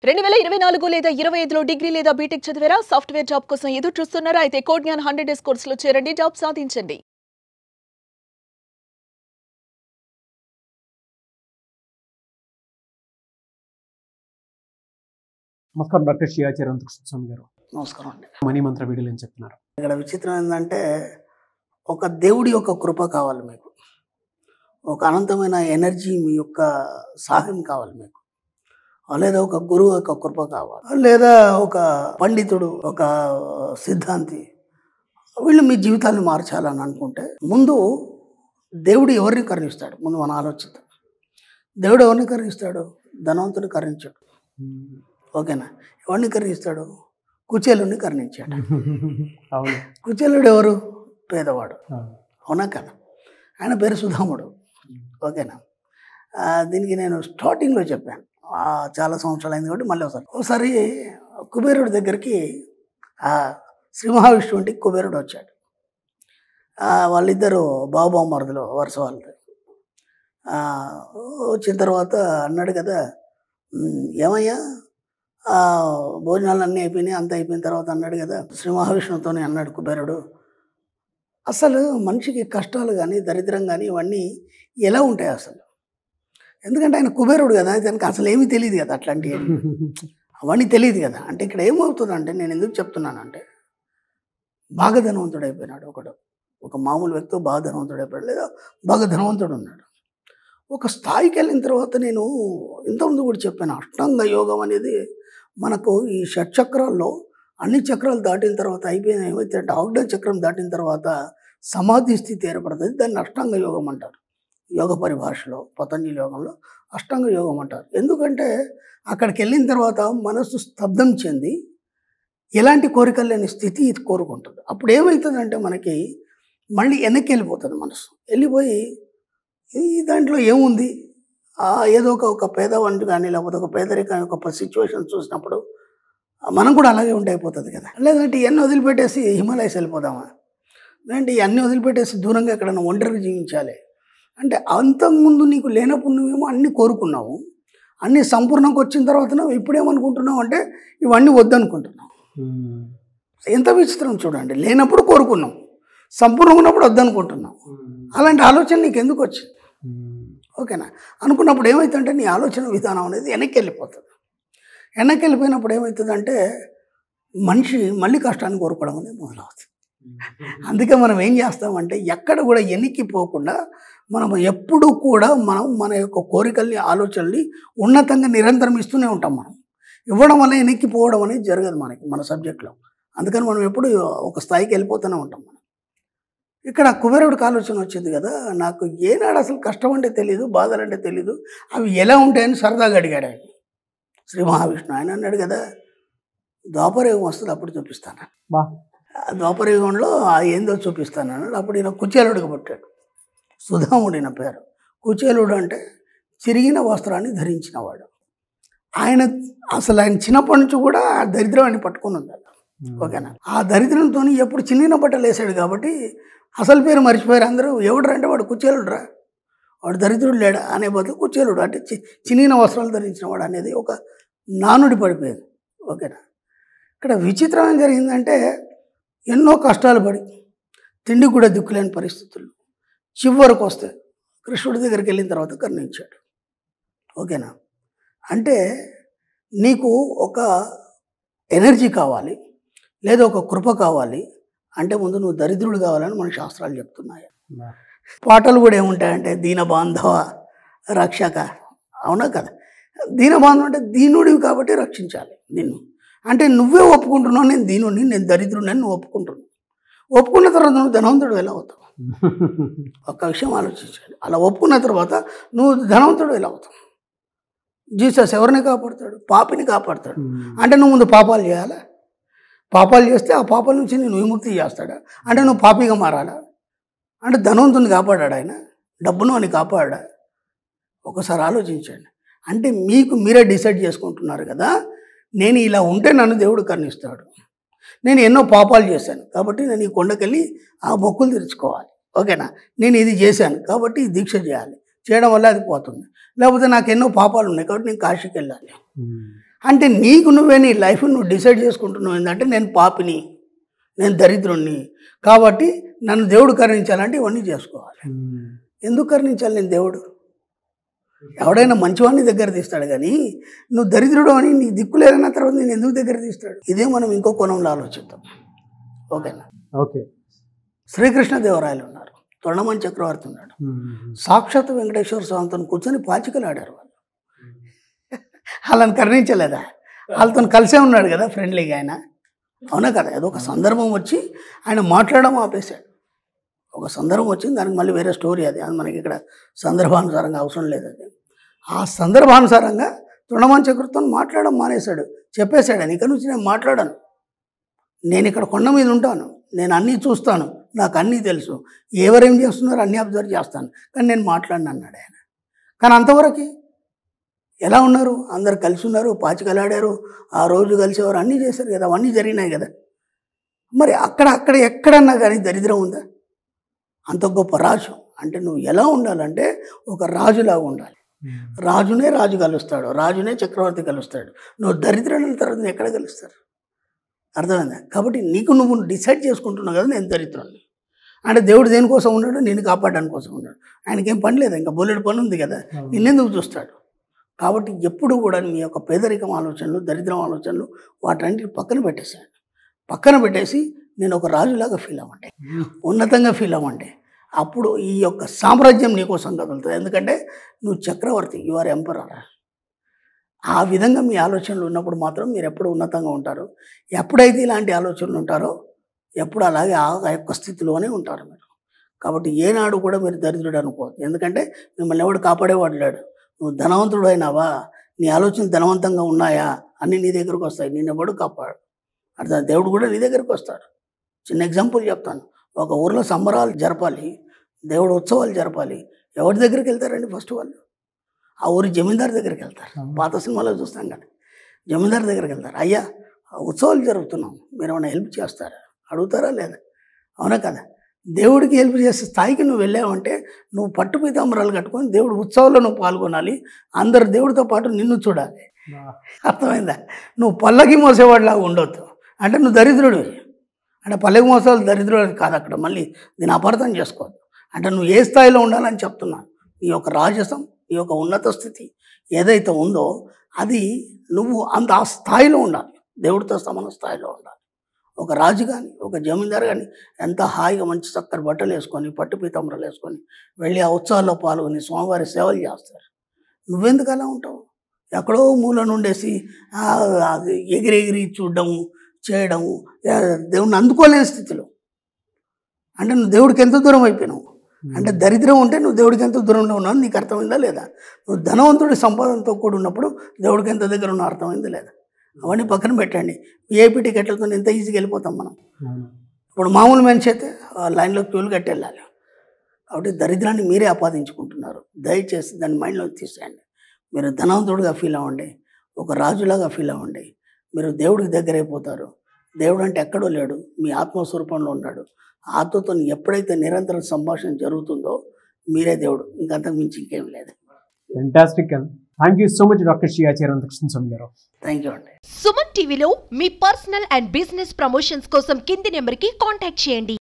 2024 లేదా 25లో డిగ్రీ లేదా బీటెక్ చదివారా? సాఫ్ట్‌వేర్ జాబ్ కోసం ఎదురు చూస్తున్నారా? అయితే కోడ్ జ్ఞాన్ 100 డేస్ కోర్సులో చేరండి, జాబ్ సాధించండి. నమస్కారం డాక్టర్ శ్రీయాచార్య కృష్ణస్వామి గారు. నమస్కారం అండి. మనీ మంత్ర వీడియోలు ఏం చెప్తున్నారు? ఇక్కడ విచిత్రం ఏంటంటే ఒక దేవుడి యొక్క కృప కావాలి మీకు, ఒక అనంతమైన ఎనర్జీ మీ యొక్క సహాయం కావాలి మీకు, లేదా ఒక గురువు యొక్క కృప కావాలి, లేదా ఒక పండితుడు, ఒక సిద్ధాంతి, వీళ్ళు మీ జీవితాన్ని మార్చాలని అనుకుంటే ముందు దేవుడు ఎవరిని కరుణిస్తాడు? ముందు మనం ఆలోచిద్దాం. దేవుడు ఎవరిని కరుణిస్తాడు? ధనవంతుని కరుణించాడు. ఓకేనా? ఎవరిని కరుణిస్తాడు? కుచేలుని కరుణించాడు. అవును. కుచేలుడు ఎవరు? పేదవాడు. అవునా కదా? ఆయన పేరు సుధాముడు. ఓకేనా? దీనికి నేను స్టార్టింగ్లో చెప్పాను, చాలా సంవత్సరాలు అయింది కాబట్టి మళ్ళీ ఒకసారి కుబేరుడి దగ్గరికి శ్రీ మహావిష్ణువు ఇంటికి కుబేరుడు వచ్చాడు. వాళ్ళిద్దరూ బావబావమరుదులు వరుస వాళ్ళు. వచ్చిన తర్వాత అన్నాడు కదా, ఏమయ్యా భోజనాలు అన్నీ అయిపోయినాయి, అంత అయిపోయిన తర్వాత అన్నాడు కదా శ్రీ మహావిష్ణువుతోనే అన్నాడు కుబేరుడు, అసలు మనిషికి కష్టాలు కానీ దరిద్రం కానీ ఇవన్నీ ఎలా ఉంటాయి అసలు? ఎందుకంటే ఆయన కుబేరుడు కదా, దానికి అసలు ఏమీ తెలియదు కదా, అట్లాంటివి అవన్నీ తెలియదు కదా. అంటే ఇక్కడ ఏమవుతుందంటే, నేను ఎందుకు చెప్తున్నానంటే, బాగా ధనవంతుడు అయిపోయినాడు ఒకడు, ఒక మామూలు వ్యక్తి బాగా ధనవంతుడు అయిపోయాడు, లేదా బాగా ధనవంతుడు ఉన్నాడు. ఒక స్థాయికి వెళ్ళిన తర్వాత నేను ఇంతకుముందు కూడా చెప్పాను, అష్టాంగ యోగం అనేది మనకు ఈ షట్చక్రాల్లో అన్ని చక్రాలు దాటిన తర్వాత అయిపోయిన ఏమైతే ఆగ్నేయ చక్రం దాటిన తర్వాత సమాధి స్థితి ఏర్పడుతుంది. దాన్ని అష్టాంగ యోగం అంటారు. యోగ పరిభాషలో పతంజలి యోగంలో అష్టాంగ యోగం అంటారు. ఎందుకంటే అక్కడికి వెళ్ళిన తర్వాత మనసు స్తబ్దం చెంది ఎలాంటి కోరికలు లేని స్థితి ఇది కోరుకుంటుంది. అప్పుడు ఏమవుతుందంటే మనకి మళ్ళీ వెనక్కి వెళ్ళిపోతుంది మనసు. వెళ్ళిపోయి ఈ దాంట్లో ఏముంది, ఏదో ఒక పేదవాడిని కానీ లేకపోతే ఒక పేదరికం ఒక సిచ్యువేషన్ చూసినప్పుడు మనం కూడా అలాగే అయిపోతుంది కదా. లేదంటే ఇవన్నీ వదిలిపెట్టేసి హిమాలయస్ వెళ్ళిపోదామా, లేదంటే ఇవన్నీ వదిలిపెట్టేసి దూరంగా ఎక్కడైనా ఒంటరిగా జీవించాలి అంటే, అంతకుముందు నీకు లేనప్పుడు నువ్వేమో అన్నీ కోరుకున్నావు, అన్నీ సంపూర్ణంగా వచ్చిన తర్వాత నువ్వు ఇప్పుడేమనుకుంటున్నావు అంటే ఇవన్నీ వద్దనుకుంటున్నావు. ఎంత విచిత్రం చూడండి. లేనప్పుడు కోరుకున్నాం, సంపూర్ణంగా ఉన్నప్పుడు వద్దనుకుంటున్నాం. అలాంటి ఆలోచన నీకు ఎందుకు వచ్చింది? ఓకేనా? అనుకున్నప్పుడు ఏమవుతుందంటే నీ ఆలోచన విధానం అనేది వెనక్కి వెళ్ళిపోతుంది. వెనక్కి వెళ్ళిపోయినప్పుడు ఏమవుతుందంటే మనిషి మళ్ళీ కష్టాన్ని కోరుకోవడం అనేది మొదలవుతుంది. అందుకే మనం ఏం చేస్తామంటే ఎక్కడ కూడా వెనక్కి పోకుండా మనం ఎప్పుడూ కూడా మన యొక్క కోరికల్ని ఆలోచనల్ని ఉన్నతంగా నిరంతరం ఇస్తూనే ఉంటాం. మనం ఇవ్వడం వల్ల వెనక్కి పోవడం అనేది జరగదు మన సబ్జెక్ట్లో. అందుకని మనం ఎప్పుడు ఒక స్థాయికి వెళ్ళిపోతూనే ఉంటాం. మనం ఇక్కడ కుబేరుడికి ఆలోచన వచ్చింది కదా, నాకు ఏనాడు అసలు కష్టం అంటే తెలీదు, బాధలు అంటే తెలీదు, అవి ఎలా ఉంటాయని సరదాగా అడిగాడు ఆయన శ్రీ మహావిష్ణు. ఆయన అన్నాడు కదా, ద్వాపరయుగం వస్తుంది అప్పుడు చూపిస్తాను, ద్వాపరయుగంలో ఏందో చూపిస్తాను అన్నాడు. అప్పుడు ఈయన కుచేలుడికి పుట్టాడు. సుధాముడు ఈయన పేరు. కుచేలుడు అంటే చిరిగిన వస్త్రాన్ని ధరించినవాడు. ఆయన చిన్నప్పటి నుంచి కూడా ఆ దరిద్రాన్ని పట్టుకుని ఉన్నాడు. ఓకేనా? ఆ దరిద్రంతో ఎప్పుడు చిన్న బట్టలు వేసాడు కాబట్టి అసలు పేరు మర్చిపోయారు అందరూ. ఎవడు అంటే వాడు కుచేలుడురా, వాడు దరిద్రుడు లేడా అనే బదులు కుచేలుడు అంటే చిన్న వస్త్రాలు ధరించిన వాడు అనేది ఒక నానుడి పడిపోయేది. ఓకేనా? ఇక్కడ విచిత్రం ఏం జరిగిందంటే, ఎన్నో కష్టాలు పడి తిండి కూడా దిక్కులేని పరిస్థితులు చివరికి వస్తే కృష్ణుడి దగ్గరికి వెళ్ళిన తర్వాత కరుణించాడు. ఓకేనా? అంటే నీకు ఒక ఎనర్జీ కావాలి, లేదా ఒక కృప కావాలి అంటే ముందు నువ్వు దరిద్రుడు కావాలని మన శాస్త్రాలు చెప్తున్నాయి. పాటలు కూడా ఏముంటాయంటే దీనబాంధవ రక్షక, అవునా కదా? దీనబాంధవ అంటే దీనుడివి కాబట్టి రక్షించాలి నిన్ను. అంటే నువ్వే ఒప్పుకుంటున్నావు నేను దీనుడిని, నేను దరిద్రుడిని అని నువ్వు ఒప్పుకుంటున్నావు. ఒప్పుకున్న తర్వాత నువ్వు ధనవంతుడు ఎలా అవుతావు? ఒక్క విషయం ఆలోచించాలి. అలా ఒప్పుకున్న తర్వాత నువ్వు ధనవంతుడు ఎలా అవుతావు? జీసస్ ఎవరిని కాపాడుతాడు? పాపిని కాపాడుతాడు. అంటే నువ్వు ముందు పాపాలు చేయాలా? పాపాలు చేస్తే ఆ పాపాల నుంచి నేను విముక్తి చేస్తాడా? అంటే నువ్వు పాపిగా మారాలా? అంటే ధనవంతుని కాపాడాడు ఆయన, డబ్బును అని కాపాడా? ఒకసారి ఆలోచించండి. అంటే మీరే డిసైడ్ చేసుకుంటున్నారు కదా, నేను ఇలా ఉంటే నన్ను దేవుడు కరుణిస్తాడు, నేను ఎన్నో పాపాలు చేశాను కాబట్టి నేను ఈ కొండకెళ్ళి ఆ మొక్కులు తెరుచుకోవాలి. ఓకేనా? నేను ఇది చేశాను కాబట్టి ఈ దీక్ష చేయాలి, చేయడం వల్ల అది పోతుంది. లేకపోతే నాకు ఎన్నో పాపాలు ఉన్నాయి కాబట్టి నేను కాశీకి వెళ్ళాలి. అంటే నీకు నువ్వే నీ లైఫ్ నువ్వు డిసైడ్ చేసుకుంటున్నావు ఏంటంటే నేను పాపిని, నేను దరిద్రుణ్ణి, కాబట్టి నన్ను దేవుడు కరుణించాలంటే ఇవన్నీ చేసుకోవాలి. ఎందుకు కరుణించాలి నేను దేవుడు? ఎవడైనా మంచివాడిని దగ్గర తీస్తాడు, కానీ నువ్వు దరిద్రుడు అని నీ దిక్కు లేదన్న తర్వాత నేను ఎందుకు దగ్గర తీస్తాడు? ఇదే మనం ఇంకో కోణంలో ఆలోచిద్దాం. ఓకేనా? ఓకే. శ్రీకృష్ణదేవరాయలు ఉన్నారు, తొండమన్ చక్రవర్తి ఉన్నాడు, సాక్షాత్ వెంకటేశ్వర స్వామితో కూర్చొని పాచికలు ఆడారు వాళ్ళు. వాళ్ళని కరుణించలేదా? వాళ్ళతో కలిసే ఉన్నాడు కదా ఫ్రెండ్లీగా ఆయన, అవునా కదా? ఏదో ఒక సందర్భం వచ్చి ఆయన మాట్లాడడం ఆపేశాడు. ఒక సందర్భం వచ్చింది, దానికి మళ్ళీ వేరే స్టోరీ, అది మనకి ఇక్కడ సందర్భానుసారంగా అవసరం లేదు. అది ఆ సందర్భానుసారంగా తొండమన్ చక్రవర్తితో మాట్లాడడం మానేశాడు, చెప్పేశాడు ఆయన, ఇక నుంచి నేను మాట్లాడాను, నేను ఇక్కడ కొండ మీద ఉంటాను, నేను అన్నీ చూస్తాను, నాకు అన్నీ తెలుసు, ఎవరేం చేస్తున్నారో అన్నీ అబ్జర్వ్ చేస్తాను, కానీ నేను మాట్లాడిన అన్నాడు ఆయన. కానీ అంతవరకు ఎలా ఉన్నారు? అందరు కలిసి ఉన్నారు, పాచికలాడారు, ఆ రోజు కలిసేవారు, అన్నీ చేశారు కదా, అవన్నీ జరిగినాయి కదా. మరి అక్కడ ఎక్కడన్నా కానీ దరిద్రం ఉందా? అంత గొప్ప రాజు అంటే నువ్వు ఎలా ఉండాలంటే ఒక రాజులాగా ఉండాలి. రాజునే రాజు కలుస్తాడు, రాజునే చక్రవర్తి కలుస్తాడు. నువ్వు దరిద్రుల తర్వాత ఎక్కడ కలుస్తారు? అర్థమైందా? కాబట్టి నీకు నువ్వు డిసైడ్ చేసుకుంటున్నావు కదా నేను దరిద్రుని అంటే. దేవుడు దేనికోసం ఉన్నాడు? నేను కాపాడడానికి కోసం ఉన్నాడు. ఆయనకేం పని లేదు, ఇంకా బోలెడు పని ఉంది కదా, నిన్నెందుకు చూస్తాడు? కాబట్టి ఎప్పుడు కూడా మీ యొక్క పేదరికం ఆలోచనలు, దరిద్రం ఆలోచనలు వాటన్నిటి పక్కన పెట్టేసి నేను ఒక రాజులాగా ఫీల్ అవ్వండి, ఉన్నతంగా ఫీల్ అవ్వండి. అప్పుడు ఈ యొక్క సామ్రాజ్యం నీకోసం కదులుతుంది. ఎందుకంటే నువ్వు చక్రవర్తి, యు ఆర్ ఎంపరర్. ఆ విధంగా మీ ఆలోచనలు ఉన్నప్పుడు మాత్రం మీరు ఎప్పుడు ఉన్నతంగా ఉంటారు. ఎప్పుడైతే ఇలాంటి ఆలోచనలు ఉంటారో ఎప్పుడు అలాగే ఆ యొక్క స్థితిలోనే ఉంటారు మీరు. కాబట్టి ఏనాడు కూడా మీరు దరిద్రుడు అనుకోవద్దు, ఎందుకంటే మిమ్మల్ని ఎవడు కాపాడేవాడు లేడు. నువ్వు ధనవంతుడు అయినావా, నీ ఆలోచనలు ధనవంతంగా ఉన్నాయా, అన్నీ నీ దగ్గరకు వస్తాయి, నేను ఎవడు కాపాడు. అర్థం? దేవుడు కూడా నీ దగ్గరికి వస్తాడు. చిన్న ఎగ్జాంపుల్ చెప్తాను. ఒక ఊర్లో సంబరాలు జరపాలి, దేవుడు ఉత్సవాలు జరపాలి, ఎవరి దగ్గరికి వెళ్తారండి? ఫస్ట్ వాళ్ళు ఆ ఊరి జమీందారు దగ్గరికి వెళ్తారు. పాత సినిమాలో చూస్తాం కదా, జమీందారు దగ్గరికి వెళ్తారు. అయ్యా ఉత్సవాలు జరుగుతున్నాం, మీరు ఏమైనా హెల్ప్ చేస్తారా అడుగుతారా లేదా? అవునా కదా? దేవుడికి హెల్ప్ చేసే స్థాయికి నువ్వు వెళ్ళావంటే నువ్వు పట్టు పీతాంబరాలు కట్టుకొని దేవుడు ఉత్సవాల్లో నువ్వు పాల్గొనాలి, అందరు దేవుడితో పాటు నిన్ను చూడాలి. అర్థమైందా? నువ్వు పల్లకి మోసేవాడిలాగా ఉండొద్దు. అంటే నువ్వు దరిద్రుడు అంటే పల్లకి మోసాలు దరిద్రుడు కాదు అక్కడ. మళ్ళీ దీన్ని అపార్థం చేసుకోవద్దు. అంటే నువ్వు ఏ స్థాయిలో ఉండాలని చెప్తున్నాను. ఈ యొక్క రాజసం, ఈ యొక్క ఉన్నత స్థితి ఏదైతే ఉందో అది నువ్వు ఆ స్థాయిలో ఉండాలి, దేవుడితో సమాన స్థాయిలో ఉండాలి. ఒక రాజు కానీ ఒక జమీందారు కానీ ఎంత హాయిగా మంచి చక్కటి బట్టలు వేసుకొని పట్టు పీతాంబరాలు వేసుకొని వెళ్ళి ఆ ఉత్సవాల్లో పాల్గొని స్వామివారి సేవలు చేస్తారు. నువ్వెందుకు అలా ఉంటావు? ఎక్కడో మూల నుండేసి ఎగిరెగిరి చూడడము చేయడము, దేవుడిని అందుకోలేని స్థితిలో. అంటే నువ్వు దేవుడికి ఎంత దూరం అయిపోయినావు అంటే దరిద్రం ఉంటే నువ్వు దేవుడికి ఎంత దూరంలో ఉన్నావు నీకు అర్థమైందా లేదా? నువ్వు ధనవంతుడి సంపాదనతో కూడి ఉన్నప్పుడు దేవుడికి ఎంత దగ్గర ఉన్నావు అర్థమైందా లేదా? అవన్నీ పక్కన పెట్టండి. విఐపి టికెట్లతో ఎంత ఈజీగా వెళ్ళిపోతాం మనం. ఇప్పుడు మామూలు మనిషి అయితే లైన్లో క్యూలు కట్టి వెళ్ళాలి. కాబట్టి దరిద్రాన్ని మీరే ఆపాదించుకుంటున్నారు. దయచేసి దాన్ని మైండ్లో తీసేయండి. మీరు ధనవంతుడిగా ఫీల్ అవ్వండి, ఒక రాజులాగా ఫీల్ అవ్వండి. మీరు దేవుడికి దగ్గర అయిపోతారు. దేవుడు అంటే ఎక్కడో లేడు, మీ ఆత్మస్వరూపంలో ఉన్నాడు. ఆత్మతో ఎప్పుడైతే నిరంతరం సంభాషణ జరుగుతుందో మీరే దేవుడు, ఇంకంతకు మించి ఇంకేం లేదు. Fantastic. Thank you so much doctor Shri Chirantakrishna Swami garu. Thank you అండి. సుమన్ టీవీలో మీ పర్సనల్ అండ్ బిజినెస్ ప్రమోషన్స్ కోసం కింది నెంబర్కి కాంటాక్ట్ చేయండి.